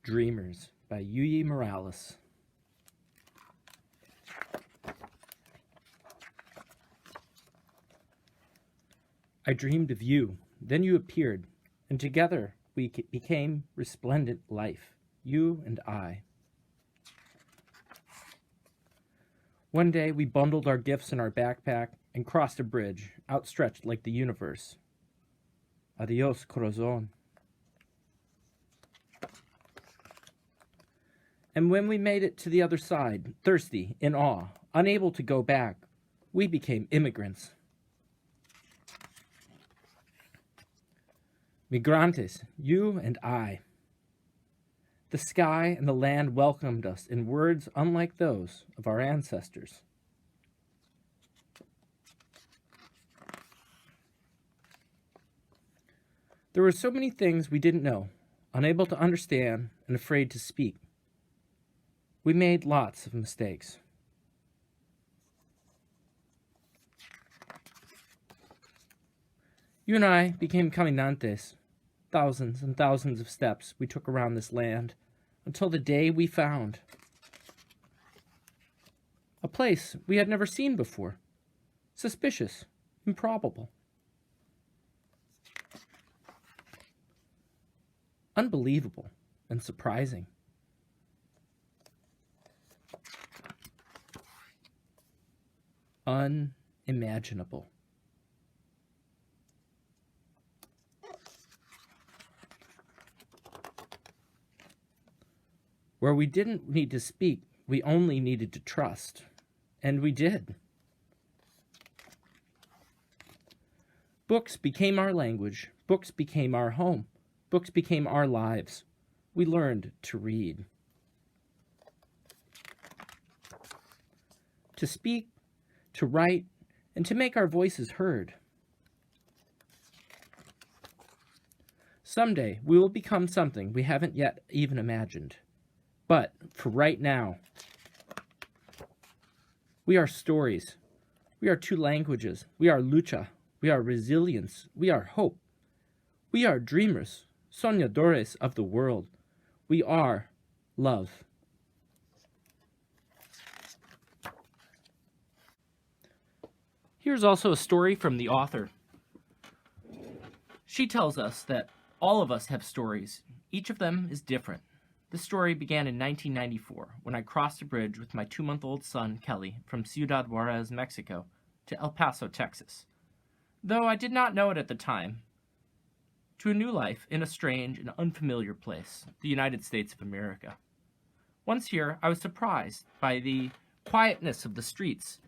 Dreamers by Yuyi Morales. I dreamed of you, then you appeared, and together we became resplendent life, you and I. One day we bundled our gifts in our backpack and crossed a bridge, outstretched like the universe. Adios, corazón. And when we made it to the other side, thirsty, in awe, unable to go back, we became immigrants. Migrantes, you and I. The sky and the land welcomed us in words unlike those of our ancestors. There were so many things we didn't know, unable to understand and afraid to speak. We made lots of mistakes. You and I became caminantes. Thousands and thousands of steps we took around this land until the day we found a place we had never seen before. Suspicious, improbable. Unbelievable and surprising. Unimaginable. Where we didn't need to speak, we only needed to trust. And we did. Books became our language. Books became our home. Books became our lives. We learned to read. To speak, to write, and to make our voices heard. Someday, we will become something we haven't yet even imagined. But for right now, we are stories. We are two languages. We are lucha. We are resilience. We are hope. We are dreamers, soñadores of the world. We are love. Here's also a story from the author. She tells us that all of us have stories. Each of them is different. This story began in 1994 when I crossed a bridge with my 2-month-old son, Kelly, from Ciudad Juarez, Mexico, to El Paso, Texas. Though I did not know it at the time, to a new life in a strange and unfamiliar place, the United States of America. Once here, I was surprised by the quietness of the streets,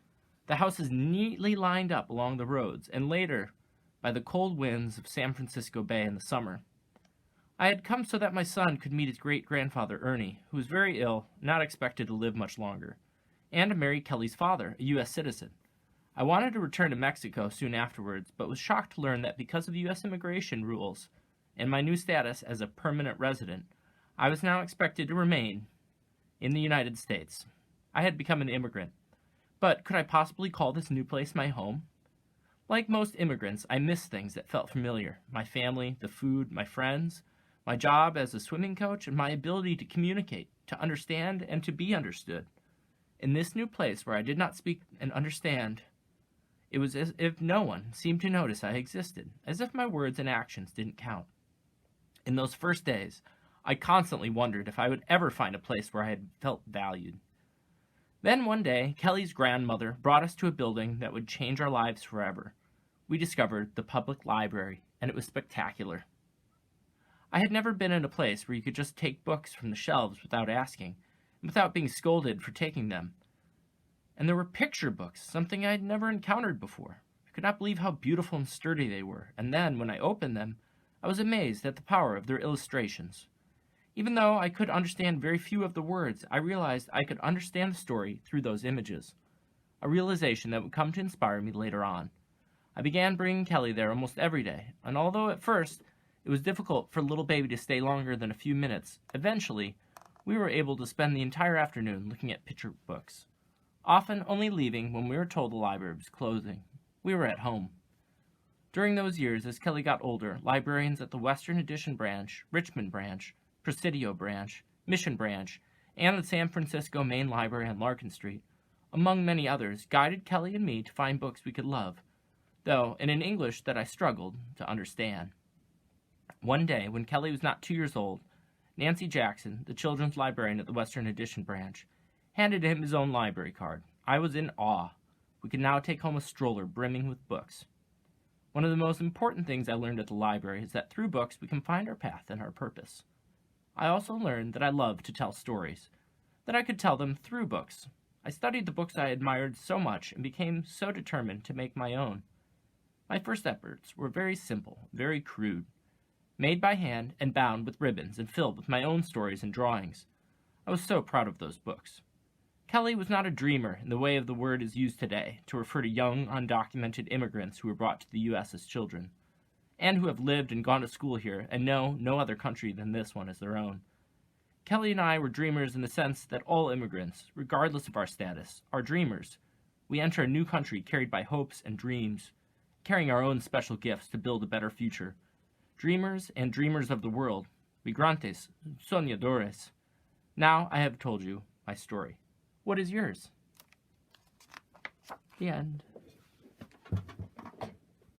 the houses neatly lined up along the roads, and later by the cold winds of San Francisco Bay in the summer. I had come so that my son could meet his great-grandfather, Ernie, who was very ill, not expected to live much longer, and to marry Kelly's father, a U.S. citizen. I wanted to return to Mexico soon afterwards, but was shocked to learn that because of U.S. immigration rules and my new status as a permanent resident, I was now expected to remain in the United States. I had become an immigrant. But could I possibly call this new place my home? Like most immigrants, I missed things that felt familiar. My family, the food, my friends, my job as a swimming coach, and my ability to communicate, to understand, and to be understood. In this new place where I did not speak and understand, it was as if no one seemed to notice I existed, as if my words and actions didn't count. In those first days, I constantly wondered if I would ever find a place where I had felt valued. Then one day, Kelly's grandmother brought us to a building that would change our lives forever. We discovered the public library, and it was spectacular. I had never been in a place where you could just take books from the shelves without asking, and without being scolded for taking them. And there were picture books, something I had never encountered before. I could not believe how beautiful and sturdy they were, and then, when I opened them, I was amazed at the power of their illustrations. Even though I could understand very few of the words, I realized I could understand the story through those images, a realization that would come to inspire me later on. I began bringing Kelly there almost every day, and although at first it was difficult for little baby to stay longer than a few minutes, eventually we were able to spend the entire afternoon looking at picture books, often only leaving when we were told the library was closing. We were at home. During those years, as Kelly got older, librarians at the Western Addition branch, Richmond branch, Presidio Branch, Mission Branch, and the San Francisco Main Library on Larkin Street, among many others, guided Kelly and me to find books we could love, though in an English that I struggled to understand. One day, when Kelly was not 2 years old, Nancy Jackson, the children's librarian at the Western Addition branch, handed him his own library card. I was in awe. We could now take home a stroller brimming with books. One of the most important things I learned at the library is that through books we can find our path and our purpose. I also learned that I love to tell stories, that I could tell them through books. I studied the books I admired so much and became so determined to make my own. My first efforts were very simple, very crude, made by hand and bound with ribbons and filled with my own stories and drawings. I was so proud of those books. Kelly was not a dreamer in the way of the word is used today to refer to young, undocumented immigrants who were brought to the U.S. as children, and who have lived and gone to school here and know no other country than this one as their own. Kelly and I were dreamers in the sense that all immigrants, regardless of our status, are dreamers. We enter a new country carried by hopes and dreams, carrying our own special gifts to build a better future. Dreamers and dreamers of the world, migrantes, soñadores. Now I have told you my story. What is yours? The end.